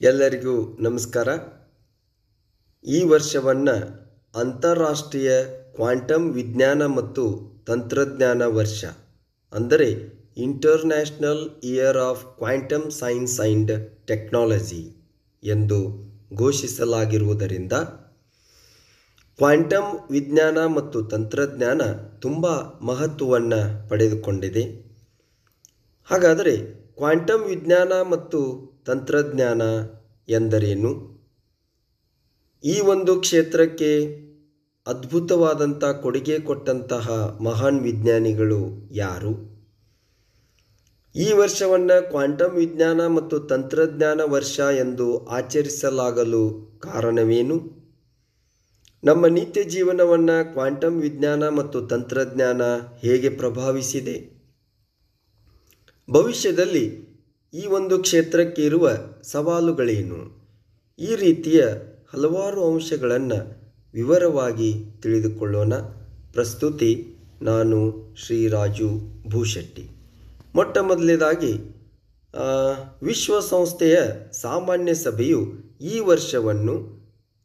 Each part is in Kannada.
ಎಲ್ಲರಿಗೂ ನಮಸ್ಕಾರ. ಈ ವರ್ಷವನ್ನು ಅಂತಾರಾಷ್ಟ್ರೀಯ ಕ್ವಾಂಟಮ್ ವಿಜ್ಞಾನ ಮತ್ತು ತಂತ್ರಜ್ಞಾನ ವರ್ಷ, ಅಂದರೆ international year of quantum science and technology ಎಂದು ಘೋಷಿಸಲಾಗಿರುವುದರಿಂದ ಕ್ವಾಂಟಮ್ ವಿಜ್ಞಾನ ಮತ್ತು ತಂತ್ರಜ್ಞಾನ ತುಂಬ ಮಹತ್ವವನ್ನು ಪಡೆದುಕೊಂಡಿದೆ. ಹಾಗಾದರೆ ಕ್ವಾಂಟಮ್ ವಿಜ್ಞಾನ ಮತ್ತು ತಂತ್ರಜ್ಞಾನ ಎಂದರೇನು? ಈ ಒಂದು ಕ್ಷೇತ್ರಕ್ಕೆ ಅದ್ಭುತವಾದಂಥ ಕೊಡುಗೆ ಕೊಟ್ಟಂತಹ ಮಹಾನ್ ವಿಜ್ಞಾನಿಗಳು ಯಾರು? ಈ ವರ್ಷವನ್ನು ಕ್ವಾಂಟಮ್ ವಿಜ್ಞಾನ ಮತ್ತು ತಂತ್ರಜ್ಞಾನ ವರ್ಷ ಎಂದು ಆಚರಿಸಲಾಗಲು ಕಾರಣವೇನು? ನಮ್ಮ ನಿತ್ಯ ಜೀವನವನ್ನು ಕ್ವಾಂಟಮ್ ವಿಜ್ಞಾನ ಮತ್ತು ತಂತ್ರಜ್ಞಾನ ಹೇಗೆ ಪ್ರಭಾವಿಸಿದೆ? ಭವಿಷ್ಯದಲ್ಲಿ ಈ ಒಂದು ಕ್ಷೇತ್ರಕ್ಕೆ ಇರುವ ಸವಾಲುಗಳೇನು? ಈ ರೀತಿಯ ಹಲವಾರು ಅಂಶಗಳನ್ನು ವಿವರವಾಗಿ ತಿಳಿದುಕೊಳ್ಳೋಣ. ಪ್ರಸ್ತುತಿ ನಾನು ಶ್ರೀ ರಾಜು ಭೂಶೆಟ್ಟಿ. ಮೊಟ್ಟ ಮೊದಲನೇದಾಗಿ ವಿಶ್ವಸಂಸ್ಥೆಯ ಸಾಮಾನ್ಯ ಸಭೆಯು ಈ ವರ್ಷವನ್ನು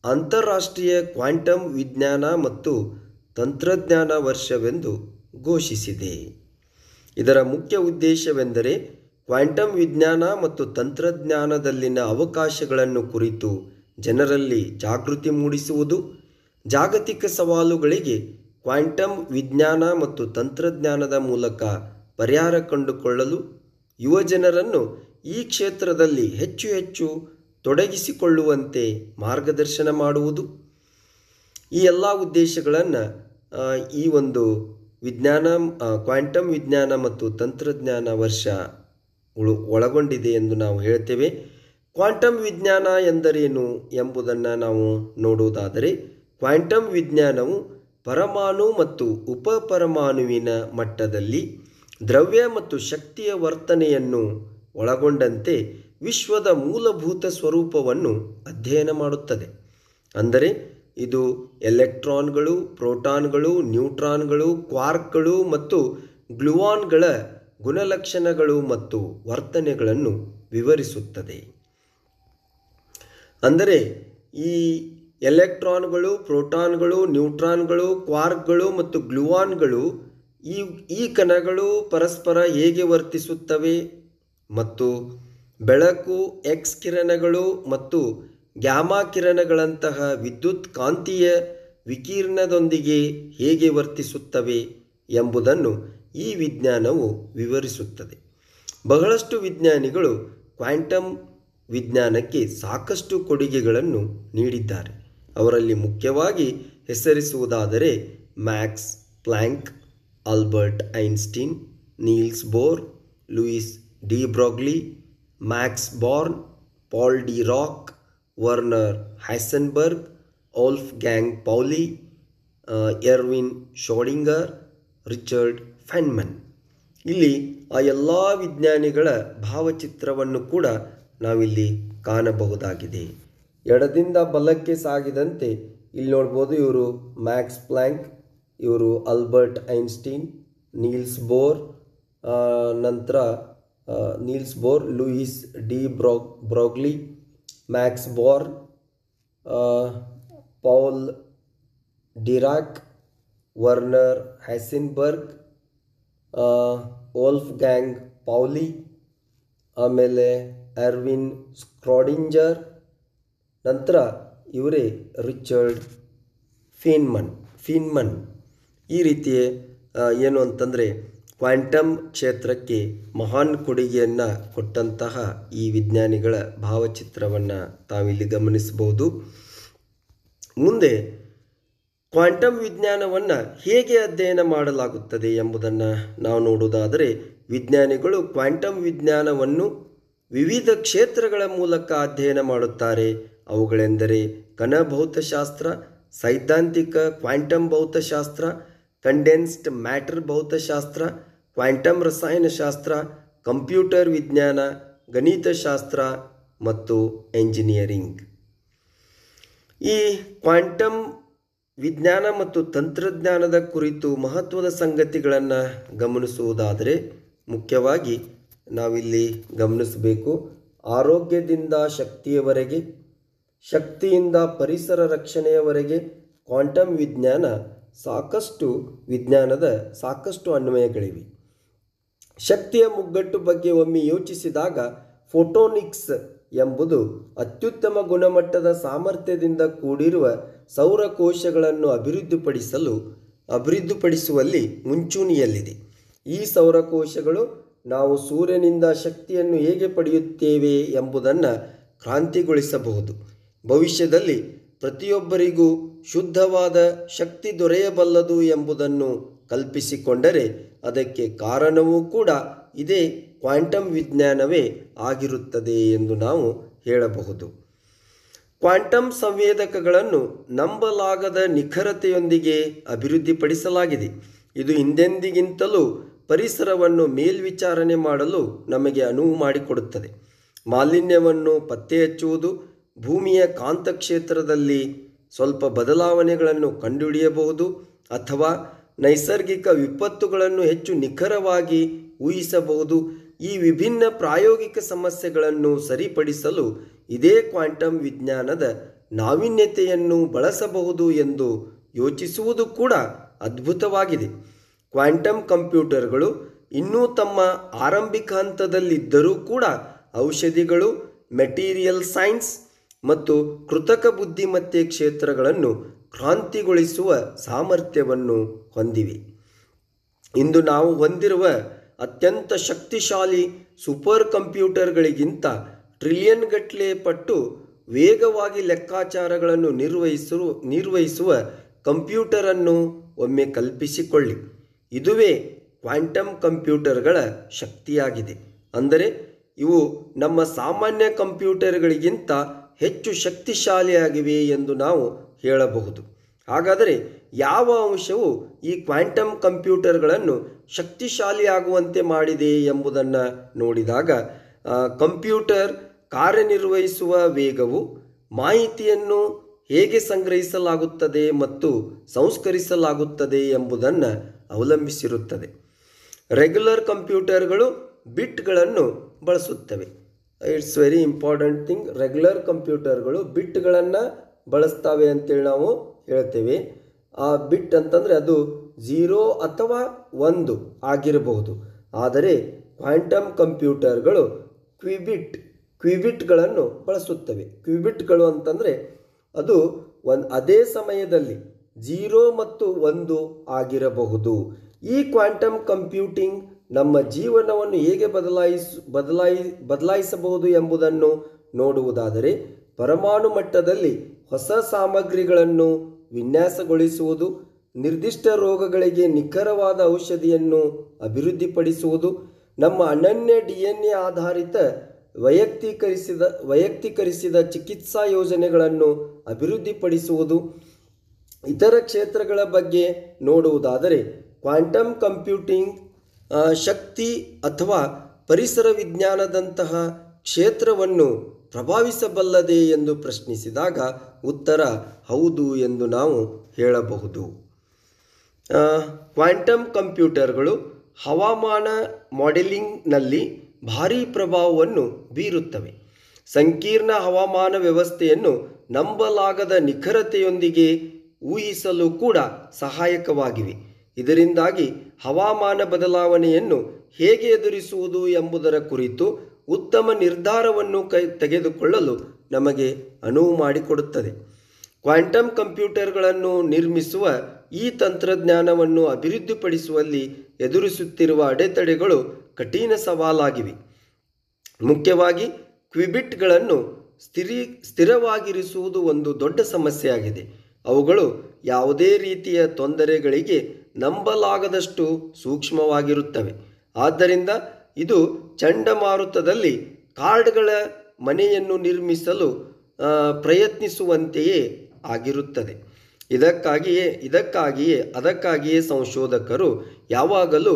ಅಂತಾರಾಷ್ಟ್ರೀಯ ಕ್ವಾಂಟಮ್ ವಿಜ್ಞಾನ ಮತ್ತು ತಂತ್ರಜ್ಞಾನ ವರ್ಷವೆಂದು ಘೋಷಿಸಿದೆ. ಇದರ ಮುಖ್ಯ ಉದ್ದೇಶವೆಂದರೆ ಕ್ವಾಂಟಮ್ ವಿಜ್ಞಾನ ಮತ್ತು ತಂತ್ರಜ್ಞಾನದಲ್ಲಿನ ಅವಕಾಶಗಳನ್ನು ಕುರಿತು ಜನರಲ್ಲಿ ಜಾಗೃತಿ ಮೂಡಿಸುವುದು, ಜಾಗತಿಕ ಸವಾಲುಗಳಿಗೆ ಕ್ವಾಂಟಮ್ ವಿಜ್ಞಾನ ಮತ್ತು ತಂತ್ರಜ್ಞಾನದ ಮೂಲಕ ಪರಿಹಾರ ಕಂಡುಕೊಳ್ಳಲು ಯುವಜನರನ್ನು ಈ ಕ್ಷೇತ್ರದಲ್ಲಿ ಹೆಚ್ಚು ಹೆಚ್ಚು ತೊಡಗಿಸಿಕೊಳ್ಳುವಂತೆ ಮಾರ್ಗದರ್ಶನ ಮಾಡುವುದು. ಈ ಎಲ್ಲ ಉದ್ದೇಶಗಳನ್ನು ಈ ಒಂದು ಕ್ವಾಂಟಮ್ ವಿಜ್ಞಾನ ಮತ್ತು ತಂತ್ರಜ್ಞಾನ ವರ್ಷ ಒಳಗೊಂಡಿದೆ ಎಂದು ನಾವು ಹೇಳ್ತೇವೆ. ಕ್ವಾಂಟಮ್ ವಿಜ್ಞಾನ ಎಂದರೇನು ಎಂಬುದನ್ನು ನಾವು ನೋಡುವುದಾದರೆ, ಕ್ವಾಂಟಮ್ ವಿಜ್ಞಾನವು ಪರಮಾಣು ಮತ್ತು ಉಪಪರಮಾಣುವಿನ ಮಟ್ಟದಲ್ಲಿ ದ್ರವ್ಯ ಮತ್ತು ಶಕ್ತಿಯ ವರ್ತನೆಯನ್ನು ಒಳಗೊಂಡಂತೆ ವಿಶ್ವದ ಮೂಲಭೂತ ಸ್ವರೂಪವನ್ನು ಅಧ್ಯಯನ ಮಾಡುತ್ತದೆ. ಅಂದರೆ ಇದು ಎಲೆಕ್ಟ್ರಾನ್ಗಳು, ಪ್ರೋಟಾನ್ಗಳು, ನ್ಯೂಟ್ರಾನ್ಗಳು, ಕ್ವಾರ್ಕ್ಗಳು ಮತ್ತು ಗ್ಲುವಾನ್ಗಳ ಗುಣಲಕ್ಷಣಗಳು ಮತ್ತು ವರ್ತನೆಗಳನ್ನು ವಿವರಿಸುತ್ತದೆ. ಅಂದರೆ ಈ ಎಲೆಕ್ಟ್ರಾನ್ಗಳು, ಪ್ರೋಟಾನ್ಗಳು, ನ್ಯೂಟ್ರಾನ್ಗಳು, ಕ್ವಾರ್ಕ್ಗಳು ಮತ್ತು ಗ್ಲುವಾನ್ಗಳು ಈ ಕಣಗಳು ಪರಸ್ಪರ ಹೇಗೆ ವರ್ತಿಸುತ್ತವೆ ಮತ್ತು ಬೆಳಕು, ಎಕ್ಸ್ ಕಿರಣಗಳು ಮತ್ತು ಗ್ಯಾಮಾ ಕಿರಣಗಳಂತಹ ವಿದ್ಯುತ್ ಕಾಂತೀಯ ವಿಕಿರಣದೊಂದಿಗೆ ಹೇಗೆ ವರ್ತಿಸುತ್ತವೆ ಎಂಬುದನ್ನು ಈ ವಿಜ್ಞಾನವು ವಿವರಿಸುತ್ತದೆ. ಬಹಳಷ್ಟು ವಿಜ್ಞಾನಿಗಳು ಕ್ವಾಂಟಮ್ ವಿಜ್ಞಾನಕ್ಕೆ ಸಾಕಷ್ಟು ಕೊಡುಗೆಗಳನ್ನು ನೀಡಿದ್ದಾರೆ. ಅವರಲ್ಲಿ ಮುಖ್ಯವಾಗಿ ಹೆಸರಿಸುವುದಾದರೆ Max Planck, Albert Einstein, Niels Bohr, Louis de Broglie, Max Born, Paul Dirac, Werner Heisenberg, Wolfgang Pauli, Erwin Schrodinger, Richard Feynman. ಇಲ್ಲಿ ಆ ಎಲ್ಲ ವಿಜ್ಞಾನಿಗಳ ಭಾವಚಿತ್ರವನ್ನು ಕೂಡ ನಾವಿಲ್ಲಿ ಕಾಣಬಹುದಾಗಿದೆ. ಎಡದಿಂದ ಬಲಕ್ಕೆ ಸಾಗಿದಂತೆ ಇಲ್ಲಿ ನೋಡ್ಬೋದು. ಇವರು ಮ್ಯಾಕ್ಸ್ ಪ್ಲ್ಯಾಂಕ್, ಇವರು ಆಲ್ಬರ್ಟ್ ಐನ್ಸ್ಟೀನ್, ನೀಲ್ಸ್ ಬೋರ್, ನಂತರ Louis de Broglie, Max Born, Paul Dirac, Werner Heisenberg, Wolfgang Pauli, ಆಮೇಲೆ ಎರ್ವಿನ್ ಶ್ರೋಡಿಂಗರ್, ನಂತರ ಇವರೇ ರಿಚರ್ಡ್ ಫೀನ್ಮನ್. ಈ ರೀತಿ ಏನು ಅಂತಂದರೆ ಕ್ವಾಂಟಮ್ ಕ್ಷೇತ್ರಕ್ಕೆ ಮಹಾನ್ ಕೊಡುಗೆಯನ್ನು ಕೊಟ್ಟಂತಹ ಈ ವಿಜ್ಞಾನಿಗಳ ಭಾವಚಿತ್ರವನ್ನು ತಾವಿಲ್ಲಿ ಗಮನಿಸಬಹುದು. ಮುಂದೆ ಕ್ವಾಂಟಮ್ ವಿಜ್ಞಾನವನ್ನು ಹೇಗೆ ಅಧ್ಯಯನ ಮಾಡಲಾಗುತ್ತದೆ ಎಂಬುದನ್ನು ನಾವು ನೋಡುವುದಾದರೆ, ವಿಜ್ಞಾನಿಗಳು ಕ್ವಾಂಟಮ್ ವಿಜ್ಞಾನವನ್ನು ವಿವಿಧ ಕ್ಷೇತ್ರಗಳ ಮೂಲಕ ಅಧ್ಯಯನ ಮಾಡುತ್ತಾರೆ. ಅವುಗಳೆಂದರೆ ಕಣಭೌತಶಾಸ್ತ್ರ, ಸೈದ್ಧಾಂತಿಕ ಕ್ವಾಂಟಮ್ ಭೌತಶಾಸ್ತ್ರ, ಕಂಡೆನ್ಸ್ಡ್ ಮ್ಯಾಟರ್ ಭೌತಶಾಸ್ತ್ರ, ಕ್ವಾಂಟಮ್ ರಸಾಯನಶಾಸ್ತ್ರ, ಕಂಪ್ಯೂಟರ್ ವಿಜ್ಞಾನ, ಗಣಿತಶಾಸ್ತ್ರ ಮತ್ತು ಎಂಜಿನಿಯರಿಂಗ್. ಈ ಕ್ವಾಂಟಮ್ ವಿಜ್ಞಾನ ಮತ್ತು ತಂತ್ರಜ್ಞಾನದ ಕುರಿತು ಮಹತ್ವದ ಸಂಗತಿಗಳನ್ನು ಗಮನಿಸುವುದಾದರೆ, ಮುಖ್ಯವಾಗಿ ನಾವಿಲ್ಲಿ ಗಮನಿಸಬೇಕು ಆರೋಗ್ಯದಿಂದ ಶಕ್ತಿಯವರೆಗೆ, ಶಕ್ತಿಯಿಂದ ಪರಿಸರ ರಕ್ಷಣೆಯವರೆಗೆ ಕ್ವಾಂಟಮ್ ವಿಜ್ಞಾನದ ಸಾಕಷ್ಟು ಅನ್ವಯಗಳಿವೆ. ಶಕ್ತಿಯ ಮುಗ್ಗಟ್ಟು ಬಗ್ಗೆ ಒಮ್ಮೆ ಯೋಚಿಸಿದಾಗ ಫೋಟೋನಿಕ್ಸ್ ಎಂಬುದು ಅತ್ಯುತ್ತಮ ಗುಣಮಟ್ಟದ ಸಾಮರ್ಥ್ಯದಿಂದ ಕೂಡಿರುವ ಸೌರಕೋಶಗಳನ್ನು ಅಭಿವೃದ್ಧಿಪಡಿಸುವಲ್ಲಿ ಮುಂಚೂಣಿಯಲ್ಲಿದೆ. ಈ ಸೌರಕೋಶಗಳು ನಾವು ಸೂರ್ಯನಿಂದ ಶಕ್ತಿಯನ್ನು ಹೇಗೆ ಪಡೆಯುತ್ತೇವೆ ಎಂಬುದನ್ನು ಕ್ರಾಂತಿಗೊಳಿಸಬಹುದು. ಭವಿಷ್ಯದಲ್ಲಿ ಪ್ರತಿಯೊಬ್ಬರಿಗೂ ಶುದ್ಧವಾದ ಶಕ್ತಿ ದೊರೆಯಬಲ್ಲದು ಎಂಬುದನ್ನು ಕಲ್ಪಿಸಿಕೊಂಡರೆ ಅದಕ್ಕೆ ಕಾರಣವೂ ಕೂಡ ಇದೇ ಕ್ವಾಂಟಮ್ ವಿಜ್ಞಾನವೇ ಆಗಿರುತ್ತದೆ ಎಂದು ನಾವು ಹೇಳಬಹುದು. ಕ್ವಾಂಟಮ್ ಸಂವೇದಕಗಳನ್ನು ನಂಬಲಾಗದ ನಿಖರತೆಯೊಂದಿಗೆ ಅಭಿವೃದ್ಧಿಪಡಿಸಲಾಗಿದೆ. ಇದು ಹಿಂದೆಂದಿಗಿಂತಲೂ ಪರಿಸರವನ್ನು ಮೇಲ್ವಿಚಾರಣೆ ಮಾಡಲು ನಮಗೆ ಅನುವು ಮಾಡಿಕೊಡುತ್ತದೆ. ಮಾಲಿನ್ಯವನ್ನು ಪತ್ತೆ ಹಚ್ಚುವುದು, ಭೂಮಿಯ ಕಾಂತಕ್ಷೇತ್ರದಲ್ಲಿ ಸ್ವಲ್ಪ ಬದಲಾವಣೆಗಳನ್ನು ಕಂಡುಹಿಡಿಯಬಹುದು ಅಥವಾ ನೈಸರ್ಗಿಕ ವಿಪತ್ತುಗಳನ್ನು ಹೆಚ್ಚು ನಿಖರವಾಗಿ ಊಹಿಸಬಹುದು. ಈ ವಿಭಿನ್ನ ಪ್ರಾಯೋಗಿಕ ಸಮಸ್ಯೆಗಳನ್ನು ಸರಿಪಡಿಸಲು ಇದೇ ಕ್ವಾಂಟಮ್ ವಿಜ್ಞಾನದ ನಾವೀನ್ಯತೆಯನ್ನು ಬಳಸಬಹುದು ಎಂದು ಯೋಚಿಸುವುದು ಕೂಡ ಅದ್ಭುತವಾಗಿದೆ. ಕ್ವಾಂಟಮ್ ಕಂಪ್ಯೂಟರ್ಗಳು ಇನ್ನೂ ತಮ್ಮ ಆರಂಭಿಕ ಹಂತದಲ್ಲಿದ್ದರೂ ಕೂಡ ಔಷಧಿಗಳು, ಮೆಟೀರಿಯಲ್ ಸೈನ್ಸ್ ಮತ್ತು ಕೃತಕ ಬುದ್ಧಿಮತ್ತೆ ಕ್ಷೇತ್ರಗಳನ್ನು ಕ್ರಾಂತಿಗೊಳಿಸುವ ಸಾಮರ್ಥ್ಯವನ್ನು ಹೊಂದಿವೆ. ಇಂದು ನಾವು ಹೊಂದಿರುವ ಅತ್ಯಂತ ಶಕ್ತಿಶಾಲಿ ಸೂಪರ್ ಕಂಪ್ಯೂಟರ್ಗಳಿಗಿಂತ ಟ್ರಿಲಿಯನ್ ಗಟ್ಟಲೆ ಪಟ್ಟು ವೇಗವಾಗಿ ಲೆಕ್ಕಾಚಾರಗಳನ್ನು ನಿರ್ವಹಿಸುವ ಕಂಪ್ಯೂಟರನ್ನು ಒಮ್ಮೆ ಕಲ್ಪಿಸಿಕೊಳ್ಳಿ. ಇದುವೇ ಕ್ವಾಂಟಮ್ ಕಂಪ್ಯೂಟರ್ಗಳ ಶಕ್ತಿಯಾಗಿದೆ. ಅಂದರೆ ಇವು ನಮ್ಮ ಸಾಮಾನ್ಯ ಕಂಪ್ಯೂಟರ್ಗಳಿಗಿಂತ ಹೆಚ್ಚು ಶಕ್ತಿಶಾಲಿಯಾಗಿವೆ ಎಂದು ನಾವು ಹೇಳಬಹುದು. ಹಾಗಾದರೆ ಯಾವ ಅಂಶವು ಈ ಕ್ವಾಂಟಮ್ ಕಂಪ್ಯೂಟರ್ಗಳನ್ನು ಶಕ್ತಿಶಾಲಿಯಾಗುವಂತೆ ಮಾಡಿದೆ ಎಂಬುದನ್ನು ನೋಡಿದಾಗ ಕಂಪ್ಯೂಟರ್ ಕಾರ್ಯನಿರ್ವಹಿಸುವ ವೇಗವು ಮಾಹಿತಿಯನ್ನು ಹೇಗೆ ಸಂಗ್ರಹಿಸಲಾಗುತ್ತದೆ ಮತ್ತು ಸಂಸ್ಕರಿಸಲಾಗುತ್ತದೆ ಎಂಬುದನ್ನು ಅವಲಂಬಿಸಿರುತ್ತದೆ. ರೆಗ್ಯುಲರ್ ಕಂಪ್ಯೂಟರ್ಗಳು ಬಿಟ್ಗಳನ್ನು ಬಳಸುತ್ತವೆ. It's very important thing. Regular ಕಂಪ್ಯೂಟರ್ಗಳು ಬಿಟ್ಗಳನ್ನು ಬಳಸ್ತವೆ ಅಂತೇಳಿ ನಾವು ಹೇಳ್ತೇವೆ. ಆ ಬಿಟ್ ಅಂತಂದರೆ ಅದು 0 ಅಥವಾ 1 ಆಗಿರಬಹುದು. ಆದರೆ ಕ್ವಾಂಟಮ್ ಕಂಪ್ಯೂಟರ್ಗಳು ಕ್ವಿಬಿಟ್ಗಳನ್ನು ಬಳಸುತ್ತವೆ. ಕ್ವಿಬಿಟ್ಗಳು ಅಂತಂದರೆ ಅದು ಅದೇ ಸಮಯದಲ್ಲಿ 0 ಮತ್ತು 1 ಆಗಿರಬಹುದು. ಈ ಕ್ವಾಂಟಮ್ ಕಂಪ್ಯೂಟಿಂಗ್ ನಮ್ಮ ಜೀವನವನ್ನು ಹೇಗೆ ಬದಲಾಯಿಸಬಹುದು ಎಂಬುದನ್ನು ನೋಡುವುದಾದರೆ, ಪರಮಾಣು ಮಟ್ಟದಲ್ಲಿ ಹೊಸ ಸಾಮಗ್ರಿಗಳನ್ನು ವಿನ್ಯಾಸಗೊಳಿಸುವುದು, ನಿರ್ದಿಷ್ಟ ರೋಗಗಳಿಗೆ ನಿಖರವಾದ ಔಷಧಿಯನ್ನು ಅಭಿವೃದ್ಧಿಪಡಿಸುವುದು, ನಮ್ಮ ಅನನ್ಯ DNA ಆಧಾರಿತ ವೈಯಕ್ತೀಕರಿಸಿದ ಚಿಕಿತ್ಸಾ ಯೋಜನೆಗಳನ್ನು ಅಭಿವೃದ್ಧಿಪಡಿಸುವುದು. ಇತರ ಕ್ಷೇತ್ರಗಳ ಬಗ್ಗೆ ನೋಡುವುದಾದರೆ ಕ್ವಾಂಟಮ್ ಕಂಪ್ಯೂಟಿಂಗ್ ಶಕ್ತಿ ಅಥವಾ ಪರಿಸರ ವಿಜ್ಞಾನದಂತಹ ಕ್ಷೇತ್ರವನ್ನು ಪ್ರಭಾವಿಸಬಲ್ಲದೆ ಎಂದು ಪ್ರಶ್ನಿಸಿದಾಗ ಉತ್ತರ ಹೌದು ಎಂದು ನಾವು ಹೇಳಬಹುದು. ಕ್ವಾಂಟಮ್ ಕಂಪ್ಯೂಟರ್ಗಳು ಹವಾಮಾನ ಮಾಡೆಲಿಂಗ್ನಲ್ಲಿ ಭಾರೀ ಪ್ರಭಾವವನ್ನು ಬೀರುತ್ತವೆ. ಸಂಕೀರ್ಣ ಹವಾಮಾನ ವ್ಯವಸ್ಥೆಯನ್ನು ನಂಬಲಾಗದ ನಿಖರತೆಯೊಂದಿಗೆ ಊಹಿಸಲು ಕೂಡ ಸಹಾಯಕವಾಗಿವೆ. ಇದರಿಂದಾಗಿ ಹವಾಮಾನ ಬದಲಾವಣೆಯನ್ನು ಹೇಗೆ ಎದುರಿಸುವುದು ಎಂಬುದರ ಕುರಿತು ಉತ್ತಮ ನಿರ್ಧಾರವನ್ನು ತೆಗೆದುಕೊಳ್ಳಲು ನಮಗೆ ಅನುವು ಮಾಡಿಕೊಡುತ್ತದೆ. ಕ್ವಾಂಟಮ್ ಕಂಪ್ಯೂಟರ್ಗಳನ್ನು ನಿರ್ಮಿಸುವ ಈ ತಂತ್ರಜ್ಞಾನವನ್ನು ಅಭಿವೃದ್ಧಿಪಡಿಸುವಲ್ಲಿ ಎದುರಿಸುತ್ತಿರುವ ಅಡೆತಡೆಗಳು ಕಠಿಣ ಸವಾಲಾಗಿವೆ. ಮುಖ್ಯವಾಗಿ ಕ್ವಿಬಿಟ್ಗಳನ್ನು ಸ್ಥಿರವಾಗಿರಿಸುವುದು ಒಂದು ದೊಡ್ಡ ಸಮಸ್ಯೆಯಾಗಿದೆ. ಅವುಗಳು ಯಾವುದೇ ರೀತಿಯ ತೊಂದರೆಗಳಿಗೆ ನಂಬಲಾಗದಷ್ಟು ಸೂಕ್ಷ್ಮವಾಗಿರುತ್ತವೆ. ಆದ್ದರಿಂದ ಇದು ಚಂಡಮಾರುತದಲ್ಲಿ ಕಾರ್ಡ್ಗಳ ಮನೆಯನ್ನು ನಿರ್ಮಿಸಲು ಪ್ರಯತ್ನಿಸುವಂತೆಯೇ ಆಗಿರುತ್ತದೆ. ಅದಕ್ಕಾಗಿಯೇ ಸಂಶೋಧಕರು ಯಾವಾಗಲೂ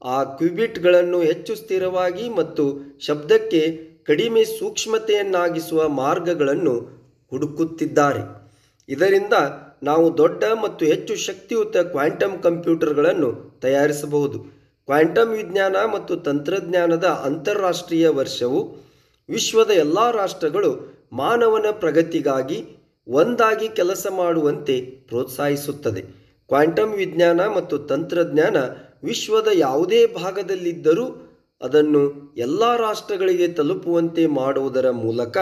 ಆ ಕ್ವಿಬಿಟ್ಗಳನ್ನು ಹೆಚ್ಚು ಸ್ಥಿರವಾಗಿ ಮತ್ತು ಶಬ್ದಕ್ಕೆ ಕಡಿಮೆ ಸೂಕ್ಷ್ಮತೆಯನ್ನಾಗಿಸುವ ಮಾರ್ಗಗಳನ್ನು ಹುಡುಕುತ್ತಿದ್ದಾರೆ. ಇದರಿಂದ ನಾವು ದೊಡ್ಡ ಮತ್ತು ಹೆಚ್ಚು ಶಕ್ತಿಯುತ ಕ್ವಾಂಟಮ್ ಕಂಪ್ಯೂಟರ್ಗಳನ್ನು ತಯಾರಿಸಬಹುದು. ಕ್ವಾಂಟಮ್ ವಿಜ್ಞಾನ ಮತ್ತು ತಂತ್ರಜ್ಞಾನದ ಅಂತಾರಾಷ್ಟ್ರೀಯ ವರ್ಷವು ವಿಶ್ವದ ಎಲ್ಲ ರಾಷ್ಟ್ರಗಳು ಮಾನವನ ಪ್ರಗತಿಗಾಗಿ ಒಂದಾಗಿ ಕೆಲಸ ಮಾಡುವಂತೆ ಪ್ರೋತ್ಸಾಹಿಸುತ್ತದೆ. ಕ್ವಾಂಟಮ್ ವಿಜ್ಞಾನ ಮತ್ತು ತಂತ್ರಜ್ಞಾನ ವಿಶ್ವದ ಯಾವುದೇ ಭಾಗದಲ್ಲಿದ್ದರೂ ಅದನ್ನು ಎಲ್ಲ ರಾಷ್ಟ್ರಗಳಿಗೆ ತಲುಪುವಂತೆ ಮಾಡುವುದರ ಮೂಲಕ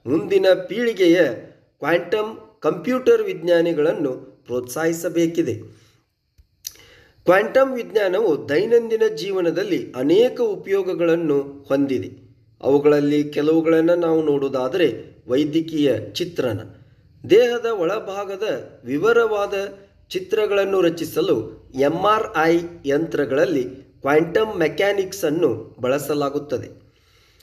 ಮುಂದಿನ ಪೀಳಿಗೆಯ ಕ್ವಾಂಟಮ್ ಕಂಪ್ಯೂಟರ್ ವಿಜ್ಞಾನಿಗಳನ್ನು ಪ್ರೋತ್ಸಾಹಿಸಬೇಕಿದೆ. ಕ್ವಾಂಟಮ್ ವಿಜ್ಞಾನವು ದೈನಂದಿನ ಜೀವನದಲ್ಲಿ ಅನೇಕ ಉಪಯೋಗಗಳನ್ನು ಹೊಂದಿದೆ. ಅವುಗಳಲ್ಲಿ ಕೆಲವುಗಳನ್ನು ನಾವು ನೋಡುವುದಾದರೆ ವೈದ್ಯಕೀಯ ಚಿತ್ರಣ. ದೇಹದ ಒಳಭಾಗದ ವಿವರವಾದ ಚಿತ್ರಗಳನ್ನು ರಚಿಸಲು MRI ಯಂತ್ರಗಳಲ್ಲಿ ಕ್ವಾಂಟಮ್ ಮೆಕ್ಯಾನಿಕ್ಸ್ ಅನ್ನು ಬಳಸಲಾಗುತ್ತದೆ.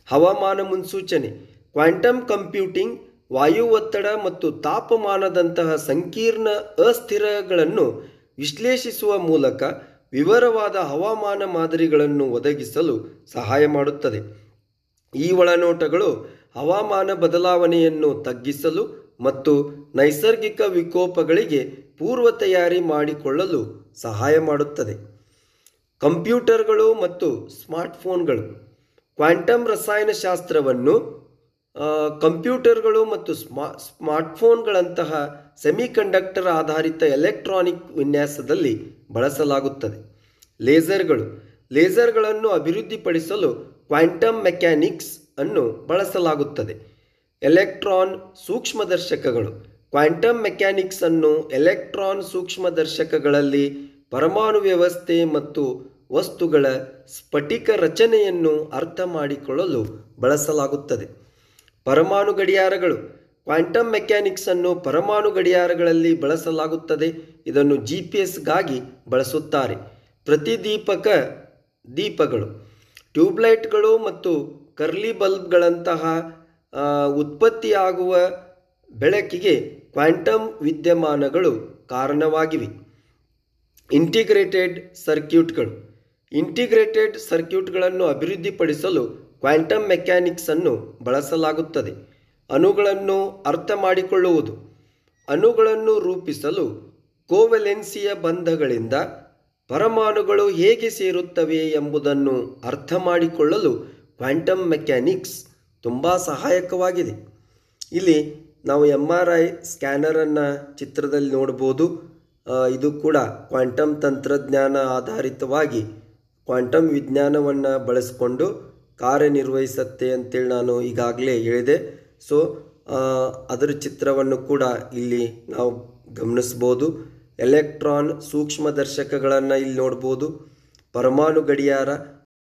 ಹವಾಮಾನ ಮುನ್ಸೂಚನೆ. ಕ್ವಾಂಟಮ್ ಕಂಪ್ಯೂಟಿಂಗ್ ವಾಯು ಒತ್ತಡ ಮತ್ತು ತಾಪಮಾನದಂತಹ ಸಂಕೀರ್ಣ ಅಸ್ಥಿರಗಳನ್ನು ವಿಶ್ಲೇಷಿಸುವ ಮೂಲಕ ವಿವರವಾದ ಹವಾಮಾನ ಮಾದರಿಗಳನ್ನು ಒದಗಿಸಲು ಸಹಾಯ ಮಾಡುತ್ತದೆ. ಈ ಒಳನೋಟಗಳು ಹವಾಮಾನ ಬದಲಾವಣೆಯನ್ನು ತಗ್ಗಿಸಲು ಮತ್ತು ನೈಸರ್ಗಿಕ ವಿಕೋಪಗಳಿಗೆ ಪೂರ್ವ ತಯಾರಿ ಮಾಡಿಕೊಳ್ಳಲು ಸಹಾಯ ಮಾಡುತ್ತದೆ. ಕಂಪ್ಯೂಟರ್ಗಳು ಮತ್ತು ಸ್ಮಾರ್ಟ್ಫೋನ್ಗಳು. ಕ್ವಾಂಟಮ್ ರಸಾಯನಶಾಸ್ತ್ರವನ್ನು ಕಂಪ್ಯೂಟರ್ಗಳು ಮತ್ತು ಸ್ಮಾರ್ಟ್ಫೋನ್ಗಳಂತಹ ಸೆಮಿಕಂಡಕ್ಟರ್ ಆಧಾರಿತ ಎಲೆಕ್ಟ್ರಾನಿಕ್ ವಿನ್ಯಾಸದಲ್ಲಿ ಬಳಸಲಾಗುತ್ತದೆ. ಲೇಸರ್ಗಳನ್ನು ಅಭಿವೃದ್ಧಿಪಡಿಸಲು ಕ್ವಾಂಟಮ್ ಮೆಕ್ಯಾನಿಕ್ಸ್ ಅನ್ನು ಬಳಸಲಾಗುತ್ತದೆ. ಎಲೆಕ್ಟ್ರಾನ್ ಸೂಕ್ಷ್ಮದರ್ಶಕಗಳು. ಕ್ವಾಂಟಮ್ ಮೆಕ್ಯಾನಿಕ್ಸ್ ಅನ್ನು ಎಲೆಕ್ಟ್ರಾನ್ ಸೂಕ್ಷ್ಮದರ್ಶಕಗಳಲ್ಲಿ ಪರಮಾಣು ವ್ಯವಸ್ಥೆ ಮತ್ತು ವಸ್ತುಗಳ ಸ್ಫಟಿಕ ರಚನೆಯನ್ನು ಅರ್ಥ ಮಾಡಿಕೊಳ್ಳಲು ಬಳಸಲಾಗುತ್ತದೆ. ಪರಮಾಣು ಗಡಿಯಾರಗಳು. ಕ್ವಾಂಟಮ್ ಮೆಕ್ಯಾನಿಕ್ಸ್ ಅನ್ನು ಪರಮಾಣು ಗಡಿಯಾರಗಳಲ್ಲಿ ಬಳಸಲಾಗುತ್ತದೆ. ಇದನ್ನು GPS ಬಳಸುತ್ತಾರೆ. ದೀಪಗಳು. ಟ್ಯೂಬ್ಲೈಟ್ಗಳು ಮತ್ತು ಕರ್ಲಿ ಬಲ್ಬ್ಗಳಂತಹ ಉತ್ಪತ್ತಿಯಾಗುವ ಬೆಳಕಿಗೆ ಕ್ವಾಂಟಮ್ ವಿದ್ಯಮಾನಗಳು ಕಾರಣವಾಗಿವೆ. ಇಂಟಿಗ್ರೇಟೆಡ್ ಸರ್ಕ್ಯೂಟ್ಗಳನ್ನು ಅಭಿವೃದ್ಧಿಪಡಿಸಲು ಕ್ವಾಂಟಮ್ ಮೆಕ್ಯಾನಿಕ್ಸ್ ಅನ್ನು ಬಳಸಲಾಗುತ್ತದೆ. ಅಣುಗಳನ್ನು ಅರ್ಥ ಮಾಡಿಕೊಳ್ಳುವುದು. ಅಣುಗಳನ್ನು ರೂಪಿಸಲು ಕೋವೆಲೆನ್ಸಿಯ ಬಂಧಗಳಿಂದ ಪರಮಾಣುಗಳು ಹೇಗೆ ಸೇರುತ್ತವೆ ಎಂಬುದನ್ನು ಅರ್ಥ ಮಾಡಿಕೊಳ್ಳಲು ಕ್ವಾಂಟಮ್ ಮೆಕ್ಯಾನಿಕ್ಸ್ ತುಂಬ ಸಹಾಯಕವಾಗಿದೆ. ಇಲ್ಲಿ ನಾವು MRI ಸ್ಕ್ಯಾನರನ್ನು ಚಿತ್ರದಲ್ಲಿ ನೋಡ್ಬೋದು. ಇದು ಕೂಡ ಕ್ವಾಂಟಮ್ ತಂತ್ರಜ್ಞಾನ ಆಧಾರಿತವಾಗಿ ಕ್ವಾಂಟಮ್ ವಿಜ್ಞಾನವನ್ನು ಬಳಸಿಕೊಂಡು ಕಾರ್ಯನಿರ್ವಹಿಸುತ್ತೆ ಅಂತೇಳಿ ನಾನು ಈಗಾಗಲೇ ಹೇಳಿದೆ. ಸೊ ಅದರ ಚಿತ್ರವನ್ನು ಕೂಡ ಇಲ್ಲಿ ನಾವು ಗಮನಿಸ್ಬೋದು. ಎಲೆಕ್ಟ್ರಾನ್ ಸೂಕ್ಷ್ಮದರ್ಶಕಗಳನ್ನು ಇಲ್ಲಿ ನೋಡ್ಬೋದು. ಪರಮಾಣು ಗಡಿಯಾರ